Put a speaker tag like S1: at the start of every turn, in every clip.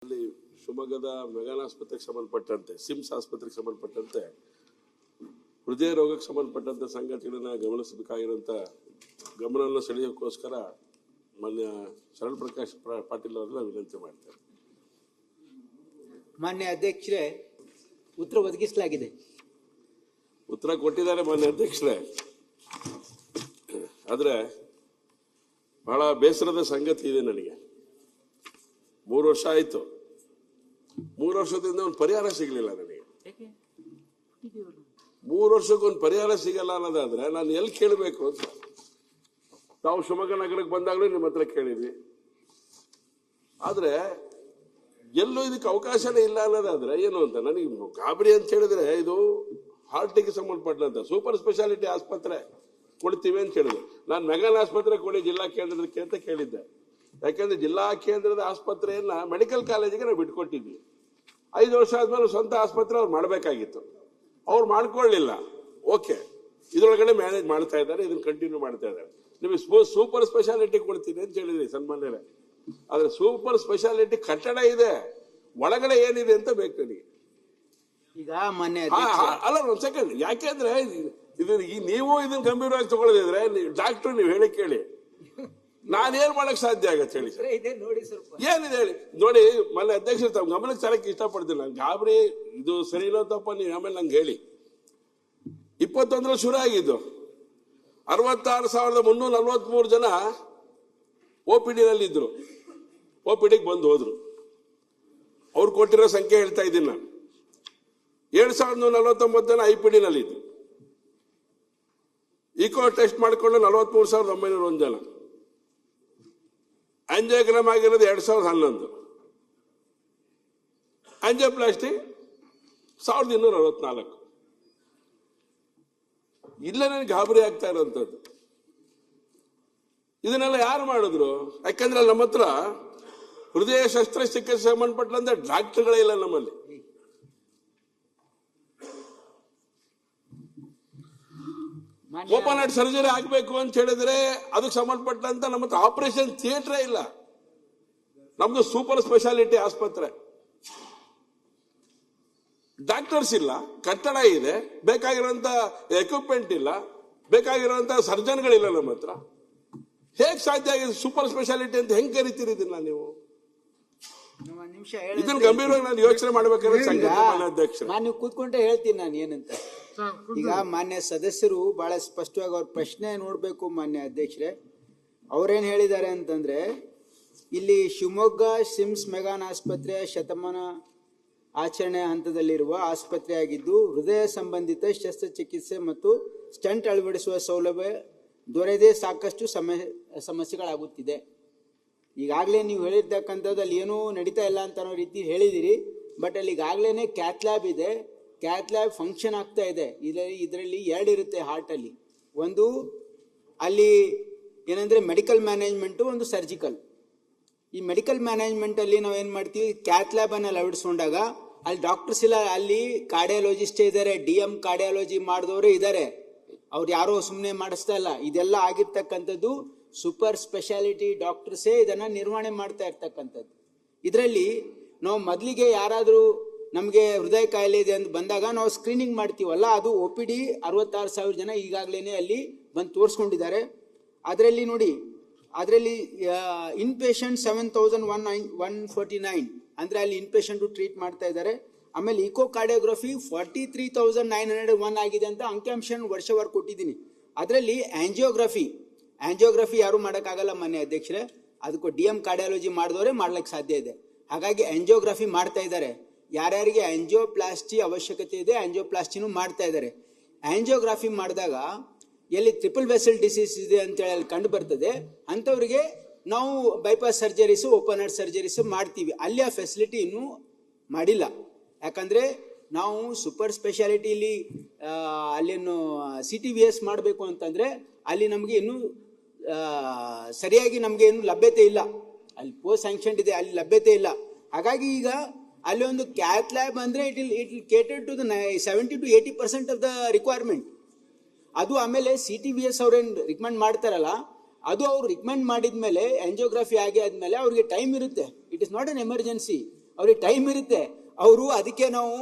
S1: ಅಲ್ಲಿ ಶಿವಮೊಗ್ಗದ ಮೆಗಾನ್ ಆಸ್ಪತ್ರೆಗೆ ಸಂಬಂಧಪಟ್ಟಂತೆ ಸಿಮ್ಸ್ ಆಸ್ಪತ್ರೆಗೆ ಸಂಬಂಧಪಟ್ಟಂತೆ ಹೃದಯ ರೋಗಕ್ಕೆ ಸಂಬಂಧಪಟ್ಟಂತೆ ಸಂಗತಿಗಳನ್ನ ಗಮನಿಸಬೇಕಾಗಿರುವಂತ ಗಮನವನ್ನು ಸೆಳೆಯೋಕ್ಕೋಸ್ಕರ ಮಾನ್ಯ ಶರಣ್ ಪ್ರಕಾಶ್ ಪಾಟೀಲ್ ಅವರನ್ನ ವಿನಂತಿ ಮಾಡ್ತಾರೆ.
S2: ಮಾನ್ಯ ಅಧ್ಯಕ್ಷರೇ, ಉತ್ತರ ಒದಗಿಸಲಾಗಿದೆ.
S1: ಉತ್ತರ ಕೊಟ್ಟಿದ್ದಾರೆ ಮಾನ್ಯ ಅಧ್ಯಕ್ಷರೇ. ಆದ್ರೆ ಬಹಳ ಬೇಸರದ ಸಂಗತಿ ಇದೆ ನನಗೆ. 3 ವರ್ಷ ಆಯ್ತು, 3 ವರ್ಷದಿಂದ ಒಂದು ಪರಿಹಾರ ಸಿಗಲಿಲ್ಲ ನನಗೆ. 3 ವರ್ಷಕ್ಕೊಂದು ಪರಿಹಾರ ಸಿಗಲ್ಲ ಅನ್ನೋದಾದ್ರೆ ನಾನು ಎಲ್ಲಿ ಕೇಳಬೇಕು ಅಂತ. ನಾವು ಶಿವಮೊಗ್ಗ ನಗರಕ್ಕೆ ಬಂದಾಗಲೂ ನಿಮ್ಮ ಹತ್ರ ಕೇಳಿದ್ವಿ, ಆದ್ರೆ ಎಲ್ಲೂ ಇದಕ್ಕೆ ಅವಕಾಶನೇ ಇಲ್ಲ ಅನ್ನೋದಾದ್ರೆ ಏನು ಅಂತ ನನಗೆ ಗಾಬರಿ ಅಂತ ಹೇಳಿದ್ರೆ, ಇದು ಹಾರ್ಟಿಗೆ ಸಂಬಂಧಪಟ್ಟಂತ ಸೂಪರ್ ಸ್ಪೆಷಾಲಿಟಿ ಆಸ್ಪತ್ರೆ ಕೊಡ್ತೀವಿ ಅಂತ ಹೇಳಿದ್ರು. ನಾನು ಮೆಗಾನ್ ಆಸ್ಪತ್ರೆ ಕೊಡಿ ಜಿಲ್ಲಾ ಕೇಂದ್ರದಕ್ಕೆ ಅಂತ ಕೇಳಿದ್ದೆ. ಯಾಕೆಂದ್ರೆ ಜಿಲ್ಲಾ ಕೇಂದ್ರದ ಆಸ್ಪತ್ರೆಯನ್ನ ಮೆಡಿಕಲ್ ಕಾಲೇಜಿಗೆ ನಾವು ಬಿಟ್ಕೊಟ್ಟಿದ್ವಿ. 5 ವರ್ಷ ಆದ್ಮೇಲೆ ಸ್ವಂತ ಆಸ್ಪತ್ರೆ ಅವ್ರು ಮಾಡಬೇಕಾಗಿತ್ತು, ಅವ್ರು ಮಾಡ್ಕೊಳ್ಳಿಲ್ಲ. ಓಕೆ, ಇದ್ರೊಳಗಡೆ ಮ್ಯಾನೇಜ್ ಮಾಡ್ತಾ ಇದ್ದಾರೆ, ಇದನ್ನ ಕಂಟಿನ್ಯೂ ಮಾಡ್ತಾ ಇದ್ದಾರೆ. ನಿಮಗೆ ಸೂಪರ್ ಸ್ಪೆಷಾಲಿಟಿ ಕೊಡ್ತೀನಿ ಅಂತ ಹೇಳಿದ್ರಿ ಸನ್ಮಾನ್ಯರೇ. ಆದ್ರೆ ಸೂಪರ್ ಸ್ಪೆಷಾಲಿಟಿ ಕಟ್ಟಡ ಇದೆ, ಒಳಗಡೆ ಏನಿದೆ ಅಂತ ಬೇಕು ನನಗೆ.
S2: ಈಗ ಮಾನ್ಯ
S1: ಅಲ್ಲ ಒಂದ್ ಸೆಕೆಂಡ್, ಯಾಕೆಂದ್ರೆ ನೀವು ಇದನ್ನ ಗಂಭೀರವಾಗಿ ತಗೊಳ್ಳದಿದ್ರೆ ಡಾಕ್ಟರ್ ನೀವು ಹೇಳಿ ಕೇಳಿ, ನಾನೇನ್ ಮಾಡಕ್ ಸಾಧ್ಯ ಆಗತ್ತೆ ಹೇಳಿ ಸರ್? ಏನಿದೆ ಹೇಳಿ ನೋಡಿ. ಮನೆ ಅಧ್ಯಕ್ಷರು ತಾವು ಗಮನಕ್ಕೆ ತರಕ್ಕೆ ಇಷ್ಟಪಡ್ತೀನಿ. ನಾನು ಗಾಬರಿ, ಇದು ಸರಿ ಇಲ್ಲ ತಪ್ಪ ನೀವು ಆಮೇಲೆ ನಂಗೆ ಹೇಳಿ. 21 ಶುರು ಆಗಿದ್ದು 66,343 ಜನ OPD ನಲ್ಲಿ ಇದ್ರು. OPDಗೆ ಬಂದು ಹೋದ್ರು. ಅವ್ರು ಕೊಟ್ಟಿರೋ ಸಂಖ್ಯೆ ಹೇಳ್ತಾ ಇದ್ದೀನಿ ನಾನು. 7,149 ಜನ IPD ನಲ್ಲಿ ಇದ್ರು. ಇಕೋ ಟೆಸ್ಟ್ ಮಾಡಿಕೊಂಡು 43,901 ಜನ. ಆಂಜಿಯೋಗ್ರಾಮ್ ಆಗಿರೋದು 2011. ಆಂಜಿಯೋಪ್ಲಾಸ್ಟಿ 1,264. ಇಲ್ಲ ನನಗೆ ಗಾಬರಿ ಆಗ್ತಾ ಇರೋಂಥದ್ದು. ಇದನ್ನೆಲ್ಲ ಯಾರು ಮಾಡಿದ್ರು? ಯಾಕಂದ್ರೆ ನಮ್ಮ ಹತ್ರ ಹೃದಯ ಶಸ್ತ್ರಚಿಕಿತ್ಸೆ ಸಂಬಂಧಪಟ್ಟಂತೆ ಡಾಕ್ಟರ್ಗಳೇ ಇಲ್ಲ ನಮ್ಮಲ್ಲಿ. ಓಪನ್ ಹಾರ್ಟ್ ಸರ್ಜರಿ ಆಗ್ಬೇಕು ಅಂತ ಹೇಳಿದ್ರೆ ಅದಕ್ಕೆ ಸಂಬಂಧಪಟ್ಟಂತ ನಮ್ಮ ಹತ್ರ ಆಪರೇಷನ್ ಥಿಯೇಟರ್ ಇಲ್ಲ. ನಮ್ದು ಸೂಪರ್ ಸ್ಪೆಷಾಲಿಟಿ ಆಸ್ಪತ್ರೆ, ಡಾಕ್ಟರ್ಸ್ ಇಲ್ಲ, ಕಟ್ಟಡ ಇದೆ, ಬೇಕಾಗಿರುವಂತ ಎಕ್ವಿಪ್ಮೆಂಟ್ ಇಲ್ಲ, ಬೇಕಾಗಿರುವಂತ ಸರ್ಜನ್ಗಳಿಲ್ಲ ನಮ್ಮ ಹತ್ರ. ಹೇಗ್ ಸಾಧ್ಯ ಆಗಿದೆ? ಸೂಪರ್ ಸ್ಪೆಷಾಲಿಟಿ ಅಂತ ಹೆಂಗ್ ಕರಿತೀರಿ ಇದನ್ನ ನೀವು? ಇದನ್ನ ಗಂಭೀರವಾಗಿ ನಾನು ಯೋಚನೆ ಮಾಡ್ಬೇಕಾದ್ರೆ
S2: ನಾನು ಕೂತ್ಕೊಂಡ್ರೆ ಹೇಳ್ತೀನಿ ನಾನು ಏನಂತ. ಈಗ ಮಾನ್ಯ ಸದಸ್ಯರು ಬಹಳ ಸ್ಪಷ್ಟವಾಗಿ ಅವ್ರ ಪ್ರಶ್ನೆ ನೋಡ್ಬೇಕು. ಮಾನ್ಯ ಅಧ್ಯಕ್ಷರೇ, ಅವ್ರೇನ್ ಹೇಳಿದ್ದಾರೆ ಅಂತಂದ್ರೆ, ಇಲ್ಲಿ ಶಿವಮೊಗ್ಗ ಸಿಮ್ಸ್ ಮೆಗಾನ್ ಆಸ್ಪತ್ರೆ ಶತಮಾನ ಆಚರಣೆ ಹಂತದಲ್ಲಿರುವ ಆಸ್ಪತ್ರೆ ಆಗಿದ್ದು, ಹೃದಯ ಸಂಬಂಧಿತ ಶಸ್ತ್ರಚಿಕಿತ್ಸೆ ಮತ್ತು ಸ್ಟಂಟ್ ಅಳವಡಿಸುವ ಸೌಲಭ್ಯ ದೊರೆಯದೇ ಸಾಕಷ್ಟು ಸಮಸ್ಯೆಗಳಾಗುತ್ತಿದೆ. ಈಗಾಗಲೇ ನೀವು ಹೇಳಿರ್ತಕ್ಕಂಥದ್ದು ಅಲ್ಲಿ ಏನೂ ನಡೀತಾ ಇಲ್ಲ ಅಂತ ಅನ್ನೋ ರೀತಿ ಹೇಳಿದಿರಿ. ಬಟ್ ಅಲ್ಲಿ ಈಗಾಗಲೇ ಕ್ಯಾತ್ ಲ್ಯಾಬ್ ಇದೆ, ಕ್ಯಾತ್ ಲ್ಯಾಬ್ ಫಂಕ್ಷನ್ ಆಗ್ತಾ ಇದೆ. ಇದರಲ್ಲಿ 2 ಇರುತ್ತೆ ಹಾರ್ಟ್ ಅಲ್ಲಿ. ಒಂದು ಅಲ್ಲಿ ಏನಂದ್ರೆ ಮೆಡಿಕಲ್ ಮ್ಯಾನೇಜ್ಮೆಂಟು, ಒಂದು ಸರ್ಜಿಕಲ್. ಈ ಮೆಡಿಕಲ್ ಮ್ಯಾನೇಜ್ಮೆಂಟ್ ಅಲ್ಲಿ ನಾವೇನ್ ಮಾಡ್ತೀವಿ, ಕ್ಯಾತ್ ಲ್ಯಾಬ್ ಅನ್ನ ಅಳವಡಿಸ್ಕೊಂಡಾಗ ಅಲ್ಲಿ ಡಾಕ್ಟರ್ಸ್ ಇಲ್ಲ, ಅಲ್ಲಿ ಕಾರ್ಡಿಯಾಲಜಿಸ್ಟೇ ಇದ್ದಾರೆ, DM ಕಾರ್ಡಿಯಾಲಜಿ ಮಾಡಿದವರು ಇದ್ದಾರೆ. ಅವ್ರು ಯಾರೋ ಸುಮ್ಮನೆ ಮಾಡಿಸ್ತಾ ಇಲ್ಲ. ಇದೆಲ್ಲ ಆಗಿರ್ತಕ್ಕಂಥದ್ದು ಸೂಪರ್ ಸ್ಪೆಷಾಲಿಟಿ ಡಾಕ್ಟರ್ಸೇ ಇದನ್ನ ನಿರ್ವಹಣೆ ಮಾಡ್ತಾ ಇರ್ತಕ್ಕಂಥದ್ದು. ಇದರಲ್ಲಿ ನಾವು ಮೊದಲಿಗೆ ಯಾರಾದರೂ ನಮಗೆ ಹೃದಯ ಕಾಯಿಲೆ ಇದೆ ಅಂತ ಬಂದಾಗ ನಾವು ಸ್ಕ್ರೀನಿಂಗ್ ಮಾಡ್ತೀವಲ್ಲ, ಅದು OPD 66,000 ಜನ ಈಗಾಗಲೇ ಅಲ್ಲಿ ಬಂದು ತೋರಿಸ್ಕೊಂಡಿದ್ದಾರೆ. ಅದರಲ್ಲಿ ನೋಡಿ, ಅದರಲ್ಲಿ ಇನ್ ಪೇಷಂಟ್ 7,149 ಅಂದ್ರೆ ಅಲ್ಲಿ ಇನ್ ಪೇಷಂಟ್ ಟ್ರೀಟ್ ಮಾಡ್ತಾ ಇದ್ದಾರೆ. ಆಮೇಲೆ ಇಕೋ ಕಾರ್ಡಿಯೋಗ್ರಫಿ 43,901 ಆಗಿದೆ ಅಂತ ಅಂಕಿಅಂಶ ವರ್ಷವಾರ ಕೊಟ್ಟಿದ್ದೀನಿ. ಅದರಲ್ಲಿ ಆಂಜಿಯೋಗ್ರಫಿ ಯಾರು ಮಾಡೋಕ್ಕಾಗಲ್ಲ ಮಾನ್ಯ ಅಧ್ಯಕ್ಷರೇ, ಅದಕ್ಕೂ DM ಕಾರ್ಡಿಯಾಲಜಿ ಮಾಡಿದವರೇ ಮಾಡ್ಲಿಕ್ಕೆ ಸಾಧ್ಯ ಇದೆ. ಹಾಗಾಗಿ ಆಂಜಿಯೋಗ್ರಫಿ ಮಾಡ್ತಾ ಇದ್ದಾರೆ. ಯಾರ್ಯಾರಿಗೆ ಆಂಜಿಯೋಪ್ಲಾಸ್ಟಿ ಅವಶ್ಯಕತೆ ಇದೆ ಆಂಜಿಯೋಪ್ಲಾಸ್ಟಿನೂ ಮಾಡ್ತಾ ಇದ್ದಾರೆ. ಆಂಜಿಯೋಗ್ರಫಿ ಮಾಡಿದಾಗ ಎಲ್ಲಿ ಟ್ರಿಪಲ್ ವೆಸಲ್ ಡಿಸೀಸ್ ಇದೆ ಅಂತೇಳಿ ಅಲ್ಲಿ ಕಂಡು ಬರ್ತದೆ, ಅಂಥವ್ರಿಗೆ ನಾವು bypass surgeries, open heart surgeries ಮಾಡ್ತೀವಿ. ಅಲ್ಲಿ ಆ ಫೆಸಿಲಿಟಿ ಇನ್ನೂ ಮಾಡಿಲ್ಲ. ಯಾಕಂದ್ರೆ ನಾವು ಸೂಪರ್ ಸ್ಪೆಷಾಲಿಟಿಲಿ ಅಲ್ಲೇನು CTVS ಮಾಡಬೇಕು ಅಂತಂದ್ರೆ ಅಲ್ಲಿ ನಮಗೆ ಇನ್ನೂ ಸರಿಯಾಗಿ ನಮಗೆ ಏನು ಲಭ್ಯತೆ ಇಲ್ಲ. ಅಲ್ಲಿ ಪೋಸ್ಟ್ ಸ್ಯಾಂಕ್ಷನ್ ಇದೆ, ಅಲ್ಲಿ ಲಭ್ಯತೆ ಇಲ್ಲ. ಹಾಗಾಗಿ ಈಗ ಅಲ್ಲಿ ಒಂದು ಕ್ಯಾತ್ ಲ್ಯಾಬ್ ಅಂದ್ರೆ it will cater to the 70 to 80% of the requirement. ಅದು ಆಮೇಲೆ CTVS ಅವ್ರೇನು ರಿಕಮೆಂಡ್ ಮಾಡ್ತಾರಲ್ಲ, ಅದು ಅವ್ರು ರಿಕಮೆಂಡ್ ಮಾಡಿದ್ಮೇಲೆ ಆಂಜಿಯೋಗ್ರಫಿ ಆಗಿ ಆದ್ಮೇಲೆ ಅವ್ರಿಗೆ ಟೈಮ್ ಇರುತ್ತೆ. It is not an emergency. ಅವ್ರಿಗೆ ಟೈಮ್ ಇರುತ್ತೆ. ಅವರು ಅದಕ್ಕೆ ನಾವು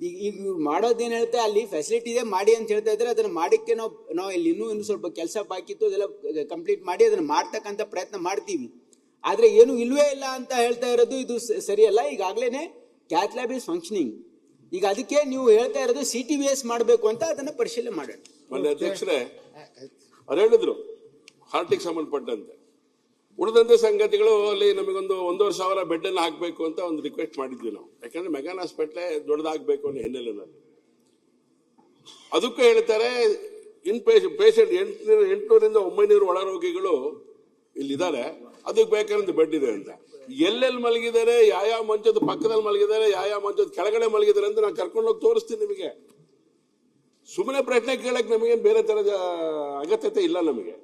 S2: ಈಗ ಮಾಡೋದೇನು ಹೇಳ್ತಾ ಅಲ್ಲಿ ಫೆಸಿಲಿಟಿ ಇದೆ ಮಾಡಿ ಅಂತ ಹೇಳ್ತಾ ಇದ್ರೆ ಅದನ್ನ ಮಾಡಿಕ್ಕೆ ನಾವು ಇಲ್ಲಿ ಇನ್ನೂ ಸ್ವಲ್ಪ ಕೆಲಸ ಬಾಕಿತ್ತು, ಅದೆಲ್ಲ ಕಂಪ್ಲೀಟ್ ಮಾಡಿ ಅದನ್ನ ಮಾಡ್ತಕ್ಕಂಥ ಪ್ರಯತ್ನ ಮಾಡ್ತೀವಿ. ಆದ್ರೆ ಏನು ಇಲ್ವೇ ಇಲ್ಲ ಅಂತ ಹೇಳ್ತಾ ಇರೋದು ಇದು ಸರಿಯಲ್ಲ. ಈಗಾಗಲೇ ಕ್ಯಾತ್ ಲ್ಯಾಬ್ ಇಸ್ ಫಂಕ್ಷನಿಂಗ್. ಈಗ ಅದಕ್ಕೆ ನೀವು ಹೇಳ್ತಾ ಇರೋದು CTVS ಮಾಡಬೇಕು ಅಂತ ಅದನ್ನ ಪರಿಶೀಲನೆ ಮಾಡೋಣ.
S1: ಮೊನ್ನೆ ಅಧ್ಯಕ್ಷರೇ ಅವ್ರು ಹೇಳಿದ್ರು ಹಾರ್ಟಿಗೆ ಸಂಬಂಧಪಟ್ಟಂತೆ. ಉಳಿದಂತೆ ಸಂಗತಿಗಳು ಅಲ್ಲಿ ನಮಗೊಂದು 1,500 ಬೆಡ್ ಅನ್ನು ಹಾಕಬೇಕು ಅಂತ ಒಂದು ರಿಕ್ವೆಸ್ಟ್ ಮಾಡಿದ್ವಿ ನಾವು. ಯಾಕಂದ್ರೆ ಮೆಗಾನ್ ಹಾಸ್ಪಿಟ್ಲೆ ದೊಡ್ಡದಾಗಬೇಕು ಅನ್ನೋ ಹಿನ್ನೆಲೆಯಲ್ಲಿ ಅದಕ್ಕೂ ಹೇಳ್ತಾರೆ ಪೇಷಂಟ್ 800ರಿಂದ 900 ಒಳರೋಗಿಗಳು ಇಲ್ಲಿದ್ದಾರೆ, ಅದಕ್ಕೆ ಬೇಕಾದಂತ ಬೆಡ್ ಇದೆ ಅಂತ. ಎಲ್ಲೆಲ್ಲಿ ಮಲಗಿದ್ದಾರೆ, ಯಾವ ಮಂಚದ ಪಕ್ಕದಲ್ಲಿ ಮಲಗಿದ್ದಾರೆ, ಯಾವ ಮಂಚದ ಕೆಳಗಡೆ ಮಲಗಿದ್ದಾರೆ ಅಂತ ನಾನು ಕರ್ಕೊಂಡೋಗಿ ತೋರಿಸ್ತೀನಿ ನಿಮಗೆ. ಸುಮ್ಮನೆ ಪ್ರಶ್ನೆ ಕೇಳಕ್ ನಮಗೇನು ಬೇರೆ ತರದ ಅಗತ್ಯತೆ ಇಲ್ಲ. ನಮಗೆ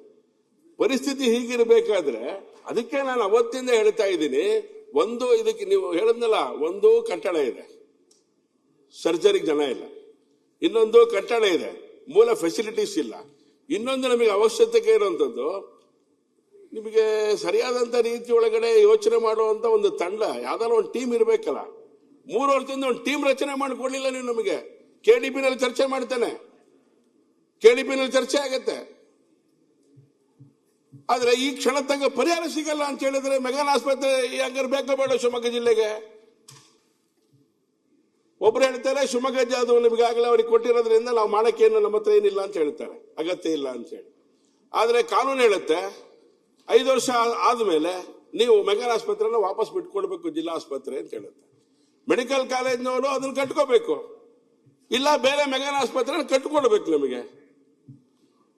S1: ಪರಿಸ್ಥಿತಿ ಹೀಗಿರಬೇಕಾದ್ರೆ ಅದಕ್ಕೆ ನಾನು ಅವತ್ತಿಂದ ಹೇಳ್ತಾ ಇದ್ದೀನಿ. ಒಂದು ಇದಕ್ಕೆ ನೀವು ಹೇಳಿದ್ನಲ್ಲ, ಒಂದು ಕಟ್ಟಡ ಇದೆ, ಸರ್ಜರಿಗೆ ಜನ ಇಲ್ಲ. ಇನ್ನೊಂದು ಕಟ್ಟಡ ಇದೆ, ಮೂಲ ಫೆಸಿಲಿಟೀಸ್ ಇಲ್ಲ. ಇನ್ನೊಂದು ನಮಗೆ ಅವಶ್ಯಕತೆ ಇರುವಂತದ್ದು ನಿಮಗೆ ಸರಿಯಾದಂತ ರೀತಿ ಒಳಗಡೆ ಯೋಚನೆ ಮಾಡುವಂತ ಒಂದು ತಂಡ, ಯಾವ್ದಾದ್ರು ಒಂದು ಟೀಮ್ ಇರಬೇಕಲ್ಲ. 3 ವರ್ಷದಿಂದ ಒಂದು ಟೀಮ್ ರಚನೆ ಮಾಡಿಕೊಡ್ಲಿಲ್ಲ ನೀವು ನಮಗೆ. KDP-ನಲ್ಲಿ ಚರ್ಚೆ ಮಾಡ್ತೇನೆ, KDP-ನಲ್ಲಿ ಚರ್ಚೆ ಆಗತ್ತೆ, ಆದ್ರೆ ಈ ಕ್ಷಣ ತನಕ ಪರಿಹಾರ ಸಿಗಲ್ಲ ಅಂತ ಹೇಳಿದ್ರೆ ಮೆಗಾನ್ ಆಸ್ಪತ್ರೆ ಹಂಗಾರೆ ಬೇಕೋ ಬೇಡ ಶಿವಮೊಗ್ಗ ಜಿಲ್ಲೆಗೆ? ಒಬ್ರು ಹೇಳ್ತಾರೆ ಶಿವಮೊಗ್ಗ ಅದು ನಿಮಗಾಗಲೇ ಅವ್ರಿಗೆ ಕೊಟ್ಟಿರೋದ್ರಿಂದ ನಾವು ಮಾಡಕ್ಕೇನು ನಮ್ಮ ಹತ್ರ ಏನಿಲ್ಲ ಅಂತ ಹೇಳ್ತಾರೆ, ಅಗತ್ಯ ಇಲ್ಲ ಅಂತ ಹೇಳಿ. ಆದ್ರೆ ಕಾನೂನು ಹೇಳುತ್ತೆ 5 ವರ್ಷ ಆದ್ಮೇಲೆ ನೀವು ಮೆಗಾನ್ ಆಸ್ಪತ್ರೆನ ವಾಪಸ್ ಬಿಟ್ಕೊಡ್ಬೇಕು ಜಿಲ್ಲಾ ಆಸ್ಪತ್ರೆ ಅಂತ ಹೇಳುತ್ತೆ. ಮೆಡಿಕಲ್ ಕಾಲೇಜ್ನವರು ಅದನ್ನ ಕಟ್ಕೋಬೇಕು, ಇಲ್ಲ ಬೇರೆ ಮೆಗಾನ್ ಆಸ್ಪತ್ರೆ ಕಟ್ಕೊಡ್ಬೇಕು ನಮಗೆ.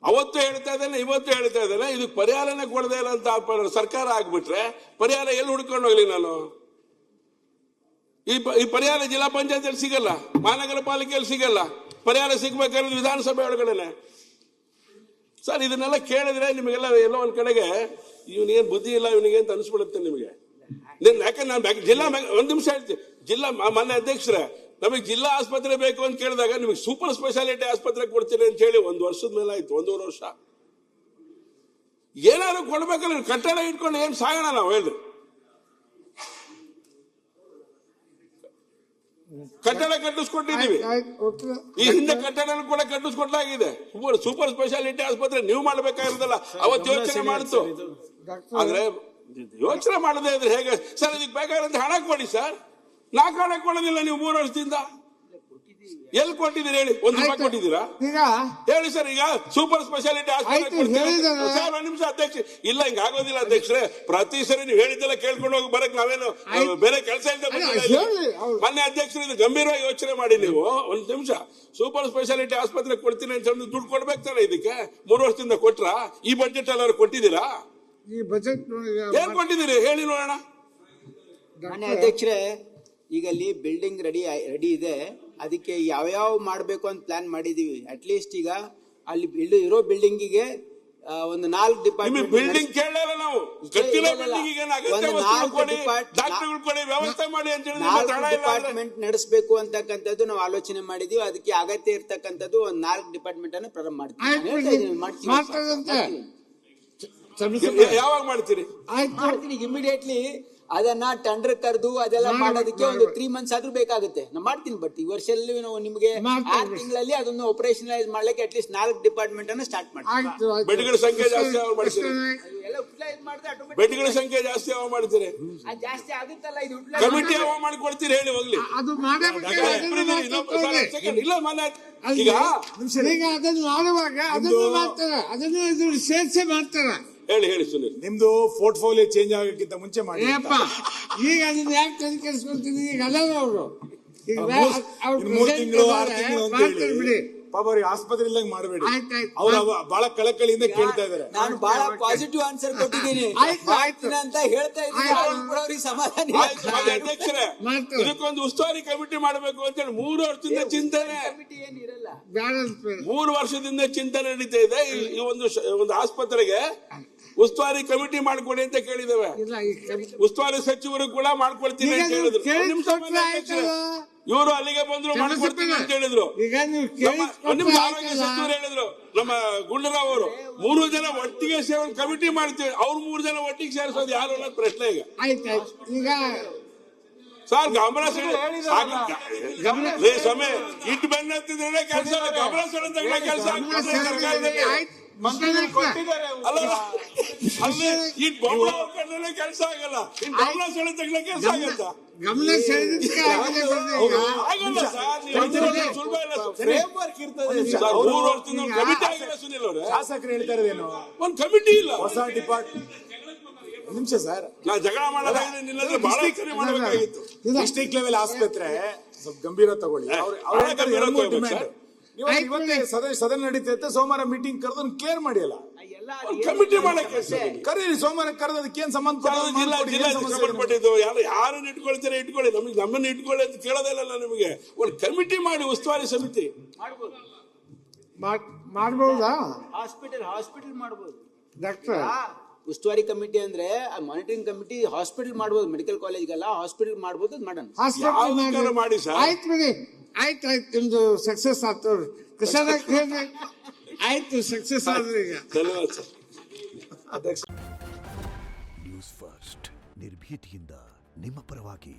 S1: ಅವತ್ತು ಹೇಳ್ತಾ ಇದ್ದೇನೆ, ಇವತ್ತು ಹೇಳ್ತಾ ಇದ್ದೇನೆ, ಇದಕ್ಕೆ ಪರಿಹಾರನೇ ಕೊಡದೇ ಇಲ್ಲ ಅಂತ ಸರ್ಕಾರ ಆಗ್ಬಿಟ್ರೆ ಪರಿಹಾರ ಎಲ್ಲಿ ಹುಡ್ಕೊಂಡು ಹೋಗ್ಲಿ ನಾನು? ಈ ಪರಿಹಾರ ಜಿಲ್ಲಾ ಪಂಚಾಯತ್ ಸಿಗಲ್ಲ, ಮಹಾನಗರ ಪಾಲಿಕೆಯಲ್ಲಿ ಸಿಗಲ್ಲ. ಪರಿಹಾರ ಸಿಗ್ಬೇಕಾದ್ರೆ ವಿಧಾನಸಭೆ ಒಳಗಡೆನೆ. ಸರ್ ಇದನ್ನೆಲ್ಲ ಕೇಳಿದ್ರೆ ನಿಮಗೆಲ್ಲ ಎಲ್ಲೋ ಒಂದ್ ಕಡೆಗೆ ಇವನಿಗೇನು ಬುದ್ಧಿ ಇಲ್ಲ ಇವನಿಗೆ ಅಂತ ಅನಿಸ್ಬಿಡುತ್ತೆ ನಿಮಗೆ. ಯಾಕಂದ್ರೆ ನಾನು ಜಿಲ್ಲಾ ಒಂದ್ ನಿಮಿಷ ಹೇಳ್ತೀನಿ, ಜಿಲ್ಲಾ ಮಾನ್ಯ ಅಧ್ಯಕ್ಷರೇ, ನಮಗೆ ಜಿಲ್ಲಾ ಆಸ್ಪತ್ರೆ ಬೇಕು ಅಂತ ಕೇಳಿದಾಗ ನಿಮಗೆ ಸೂಪರ್ ಸ್ಪೆಷಾಲಿಟಿ ಆಸ್ಪತ್ರೆ ಕೊಡ್ತೀನಿ ಅಂತ ಹೇಳಿ 1 ವರ್ಷದ ಮೇಲೆ ಆಯ್ತು, 1.5 ವರ್ಷ. ಏನಾದ್ರು ಕೊಡ್ಬೇಕಲ್ಲ, ಕಟ್ಟಡ ಇಟ್ಕೊಂಡು ಏನ್ ಸಾಗೋಣ ನಾವು ಹೇಳ್ರಿ? ಕಟ್ಟಡ ಕಟ್ಟಿಸ್ಕೊಟ್ಟಿದ್ದೀವಿ, ಈ ಹಿಂದೆ ಕಟ್ಟಡ ಕೂಡ ಕಟ್ಟಿಸ್ಕೊಟ್ಟಾಗಿದೆ. ಸೂಪರ್ ಸ್ಪೆಷಾಲಿಟಿ ಆಸ್ಪತ್ರೆ ನೀವು ಮಾಡ್ಬೇಕಾಗಿರೋದಲ್ಲ, ಅವತ್ತು ಯೋಚನೆ ಮಾಡ್ತು. ಆದ್ರೆ ಯೋಚನೆ ಮಾಡದೇ ಇದ್ರೆ ಹೇಗೆ ಸರ್? ಇದಕ್ಕೆ ಬೇಕಾದಂತ ಹಣ ಕೊಡಿ ಸರ್. 4 ಹಣ ಕೊಡೋದಿಲ್ಲ ನೀವು 3 ವರ್ಷದಿಂದ. ಎಲ್ಲಿ ಕೊಟ್ಟಿದ್ದೀರಿ ಹೇಳಿ? 1 ರೂಪಾಯಿ ಕೊಟ್ಟಿದ್ದೀರಾ ಹೇಳಿ ಸರ್? ಈಗ ಸೂಪರ್ ಸ್ಪೆಷಾಲಿಟಿ ಆಸ್ಪತ್ರೆ ಸರ್, 1 ನಿಮಿಷ ಅಧ್ಯಕ್ಷ. ಇಲ್ಲ ಹಿಂಗ ಆಗೋದಿಲ್ಲ ಅಧ್ಯಕ್ಷರೇ. ಪ್ರತಿ ಸರಿ ನೀವು ಹೇಳಿದ್ದೆಲ್ಲ ಕೇಳ್ಕೊಂಡು ಹೋಗಿ ಬರಕ್ ನಾವೇನು ಬೇರೆ ಕೆಲಸ ಇಲ್ಲದೆ ಮೊನ್ನೆ ಅಧ್ಯಕ್ಷರು ಇದು ಗಂಭೀರವಾಗಿ ಯೋಚನೆ ಮಾಡಿ ನೀವು. 1 ನಿಮಿಷ, ಸೂಪರ್ ಸ್ಪೆಷಾಲಿಟಿ ಆಸ್ಪತ್ರೆ ಕೊಡ್ತೀನಿ ಅಂತ ಹೇಳಿ ದುಡ್ಡು ಕೊಡ್ಬೇಕು ತಾನೆ ಇದಕ್ಕೆ? 3 ವರ್ಷದಿಂದ ಕೊಟ್ರ? ಈ ಬಜೆಟ್ ಅಲ್ಲಿ ಕೊಟ್ಟಿದ್ದೀರಾ?
S3: ಈ ಬಜೆಟ್
S1: ಏನ್ ಕೊಟ್ಟಿದ್ದೀರಿ ಹೇಳಿ ನೋಡೋಣ.
S2: ಮಾನ್ಯ ಅಧ್ಯಕ್ಷರೇ, ಈಗ ಅಲ್ಲಿ ಬಿಲ್ಡಿಂಗ್ ರೆಡಿ ಇದೆ, ಅದಕ್ಕೆ ಯಾವ್ಯಾವ ಮಾಡಬೇಕು ಅಂತ ಪ್ಲಾನ್ ಮಾಡಿದೀವಿ. ಅಟ್ಲೀಸ್ಟ್ ಈಗ ಅಲ್ಲಿ ಇರೋ ಬಿಲ್ಡಿಂಗಿಗೆ ಒಂದು 4 ಡಿಪಾರ್ಟ್ಮೆಂಟ್
S1: ಬಿಲ್ಡಿಂಗ್ ಕೇಳಲ್ಲ ನಾವು.
S2: ಡಿಪಾರ್ಟ್ಮೆಂಟ್ ನಡೆಸಬೇಕು ಅಂತಕ್ಕಂಥದ್ದು ನಾವು ಆಲೋಚನೆ ಮಾಡಿದೀವಿ. ಅದಕ್ಕೆ ಅಗತ್ಯ ಇರ್ತಕ್ಕಂಥದ್ದು ಒಂದು 4 ಡಿಪಾರ್ಟ್ಮೆಂಟ್ ಅನ್ನು ಪ್ರಾರಂಭ ಮಾಡ್ತೀವಿ.
S1: ಯಾವಾಗ ಮಾಡ್ತೀರಿ?
S2: ಮಾಡ್ತೀನಿ ಇಮಿಡಿಯೇಟ್ಲಿ. ಅದನ್ನ ಟೆಂಡರ್ ಕರೆದು ಅದೆಲ್ಲ ಮಾಡೋದಕ್ಕೆ ಒಂದು 3 months ಆದ್ರೂ ಬೇಕಾಗುತ್ತೆ. ನಾನು ಮಾಡ್ತೀನಿ. ಬಟ್ ಈ ವರ್ಷದಲ್ಲಿ ನಾವು ನಿಮಗೆ 6 ತಿಂಗಳಲ್ಲಿ ಅದನ್ನು ಆಪರೇಷನಲೈಸ್ ಮಾಡ್ಲಿಕ್ಕೆ ಅಟ್ಲೀಸ್ಟ್ 4 ಡಿಪಾರ್ಟ್ಮೆಂಟ್ ಅನ್ನು ಸ್ಟಾರ್ಟ್ ಮಾಡ್ತೀವಿ.
S1: ಬೆಡ್ಗಳ ಸಂಖ್ಯೆ ಜಾಸ್ತಿ ಯಾವಾಗ ಮಾಡ್ತೀರಿ? ಬೆಡ್ಗಳ ಸಂಖ್ಯೆ ಜಾಸ್ತಿ ಯಾವಾಗ ಮಾಡ್ತೀರಿ?
S2: ಜಾಸ್ತಿ ಆಗುತ್ತಲ್ಲ, ಇದು
S1: ಕಮಿಟಿ ಯಾವಾಗ ಮಾಡ್ಕೊಡ್ತೀರಿ ಹೇಳಿ ಹೋಗ್ಲಿ.
S3: ಅದು
S1: ಇಲ್ಲ ಮನೆ ಈಗ
S3: ಅದನ್ನು ಮಾಡುವಾಗ ಅದನ್ನು ಮಾಡ್ತಾರ, ಅದನ್ನು ಸೇರ್ಸೆ ಮಾಡ್ತಾರ.
S1: ಹೇಳಿ ಸುನೀಲ್,
S4: ನಿಮ್ದು ಪೋರ್ಟ್ಫೋಲಿಯೋ ಚೇಂಜ್ ಆಗೋಕ್ಕಿಂತ ಮುಂಚೆ ಮಾಡಿ.
S3: ಈಗ ಅದನ್ನ ಯಾಕೆ ತಲೆ ಕೆಡಿಸ್ಕೊಳ್ತೀನಿ? ಈಗ ಅಲ್ಲ ಅವರು ಈಗ
S4: 3 ತಿಂಗಳು 6 ತಿಂಗಳು ಅಂತ ಹೇಳಿ ಪಾಪ ಅವ್ರಿಗೆ ಆಸ್ಪತ್ರೆ ಇಲ್ಲಂಗ್ ಮಾಡಬೇಡಿ. ಅವ್ರು ಬಹಳ ಕಳಕಳಿಯಿಂದ ಕೇಳ್ತಾ ಇದಾರೆ.
S2: ನಾನು ಬಹಳ ಪಾಸಿಟಿವ್ ಆನ್ಸರ್ ಕೊಟ್ಟಿದ್ದೀನಿ ಅಂತ ಹೇಳ್ತಾ ಇದ್ದೀನಿ. ಸಮಾಧಾನ.
S1: ಅಧ್ಯಕ್ಷರೇ, ಇದಕ್ಕೊಂದು ಉಸ್ತುವಾರಿ ಕಮಿಟಿ ಮಾಡಬೇಕು ಅಂತ ಹೇಳಿ 3 ವರ್ಷದಿಂದ ಚಿಂತನೆ.
S2: ಕಮಿಟಿ ಏನಿರಲ್ಲ,
S1: 3 ವರ್ಷದಿಂದ ಚಿಂತನೆ ನಡೀತಾ ಇದೆ. ಈ ಒಂದು ಆಸ್ಪತ್ರೆಗೆ ಉಸ್ತುವಾರಿ ಕಮಿಟಿ ಮಾಡ್ಕೊಡಿ ಅಂತ ಕೇಳಿದ್ದೇವೆ. ಉಸ್ತುವಾರಿ ಸಚಿವರು ಕೂಡ ಮಾಡ್ಕೊಳ್ತೀನಿ ಅಂತ ಹೇಳಿದ್ರು. ಇವರು ಅಲ್ಲಿಗೆ ಬಂದ್ರು ಮಾಡ್ಕೊಡ್ತೀನಿ ಅಂತ ಹೇಳಿದ್ರು. ಆರೋಗ್ಯ ಸಚಿವರು ಹೇಳಿದ್ರು, ನಮ್ಮ ಗುಂಡೂರಾವ್ ಅವರು 3 ಜನ ಒಟ್ಟಿಗೆ ಸೇರಿ ಕಮಿಟಿ ಮಾಡ್ತೀವಿ. ಅವ್ರು 3 ಜನ ಒಟ್ಟಿಗೆ ಸೇರಿಸೋದು ಯಾರು ಅನ್ನೋದು ಪ್ರಶ್ನೆ. ಈಗ ಸರ್ ಗಮನ ಸಮಯ ಇಟ್ಟು ಬೆನ್ನ ಹತ್ತಿದ್ರೆ ಕೆಲಸ ಗಮನ ಸೆಳೆದ ಕೆಲಸ ಅಲ್ಲ ಅಲ್ಲಿ ಈ ಬೊಮ್ಮಳ ಕಂಡ್ರೆ ಕೆಲಸ ಆಗಲ್ಲ ಗಮನ ಸೆಳೆದ ಕೆಲಸ ಆಗತ್ತ
S3: ಗಮನ ಸೆಳೆದಕ್ಕೆ
S1: ಆಗಲ್ಲ ಸರ್ ಸುಲಭ ಇಲ್ಲ
S4: ಫ್ರೇಮ್ವರ್ಕ್ ಇರ್ತದೆ
S1: ಸರ್ 3 ವರ್ಷದಿಂದ ಕಮಿಟಿ ಆಗಿಲ್ಲ ಸುನಿಲ್ ಅವರೇ
S4: ಶಾಸಕರು ಹೇಳ್ತಾ ಇರೋದೇನು
S1: ಒಂದು ಕಮಿಟಿ ಇಲ್ಲ
S4: ಹೊಸ ಡಿಪಾರ್ಟ್ಮೆಂಟ್ ನಿಮಿಷ ಸರ್
S1: ನಾ ಜಗಳ ಮಾಡೋದಾಗಿದೆ ನಿಲ್ಲದ್ರೆ ಬಹಳ ಸರಿ ಮಾಡಬೇಕಾಗಿತ್ತು
S4: ಡಿಸ್ಟ್ರಿಕ್ಟ್ ಲೆವೆಲ್ ಆಸ್ಪತ್ರೆ ಸ್ವಲ್ಪ ಗಂಭೀರ ತಗೊಳ್ಳಿ
S1: ಬಹಳ ಗಂಭೀರ ತಗೊಳ್ಬೇಕು ಸರ್.
S4: ಇವತ್ತೇ ಸದನ ನಡೀತೈತೆ ಸೋಮವಾರ ಮೀಟಿಂಗ್ ಕರೆದು ಕ್ಲಿಯರ್ ಮಾಡಿಲ್ಲ
S1: ಕಮಿಟಿ ಮಾಡಕ್ಕೆ
S4: ಕರೀರಿ ಸೋಮವಾರ ಕರೆದು ಅದಕ್ಕೆ ಏನ್ ಸಂಬಂಧ
S1: ಜಿಲ್ಲಾ ಸಂಬಂಧಪಟ್ಟಿದ್ದು ಯಾರನ್ನ ಇಟ್ಕೊಳ್ತಾರೆ ಇಟ್ಕೊಳ್ಳಿ ನಮಗೆ ನಮ್ಮನ್ನ ಇಟ್ಕೊಳ್ಳಿ ಅಂತ ಕೇಳೋದೇ ಇಲ್ಲ ನಿಮಗೆ ಒಂದು ಕಮಿಟಿ ಮಾಡಿ ಉಸ್ತುವಾರಿ ಸಮಿತಿ
S3: ಮಾಡ್ಬಹುದಾ
S2: ಹಾಸ್ಪಿಟಲ್ ಮಾಡ್ಬೋದು
S3: ಡಾಕ್ಟರ್
S2: ಉಸ್ತುವಾರಿ ಕಮಿಟಿ ಅಂದ್ರೆ ಮಾನಿಟರಿಂಗ್ ಕಮಿಟಿ ಹಾಸ್ಪಿಟಲ್ ಮಾಡ್ಬೋದು, ಮೆಡಿಕಲ್ ಕಾಲೇಜ್ಗೆಲ್ಲ ಹಾಸ್ಪಿಟಲ್ ಮಾಡ್ಬೋದು, ಅದ್ ಮಾಡೋಣ.
S1: ಯಾವ್ದಕ್ಕಾದ್ರೂ ಮಾಡಿ ಸರ್.
S3: ಆಯ್ತು ಬಿಡಿ, ಆಯ್ತು ನಿಮ್ದು ಸಕ್ಸಸ್ ಆಯ್ತು. ಕೃಷ್ಣ ಆಯ್ತು ಸಕ್ಸಸ್ ಆದ್ರೆ ಈಗ
S1: ಧನ್ಯವಾದ ಸರ್.
S5: ನ್ಯೂಸ್ ಫಸ್ಟ್ ನಿರ್ಭೀತಿಯಿಂದ ನಿಮ್ಮ ಪರವಾಗಿ.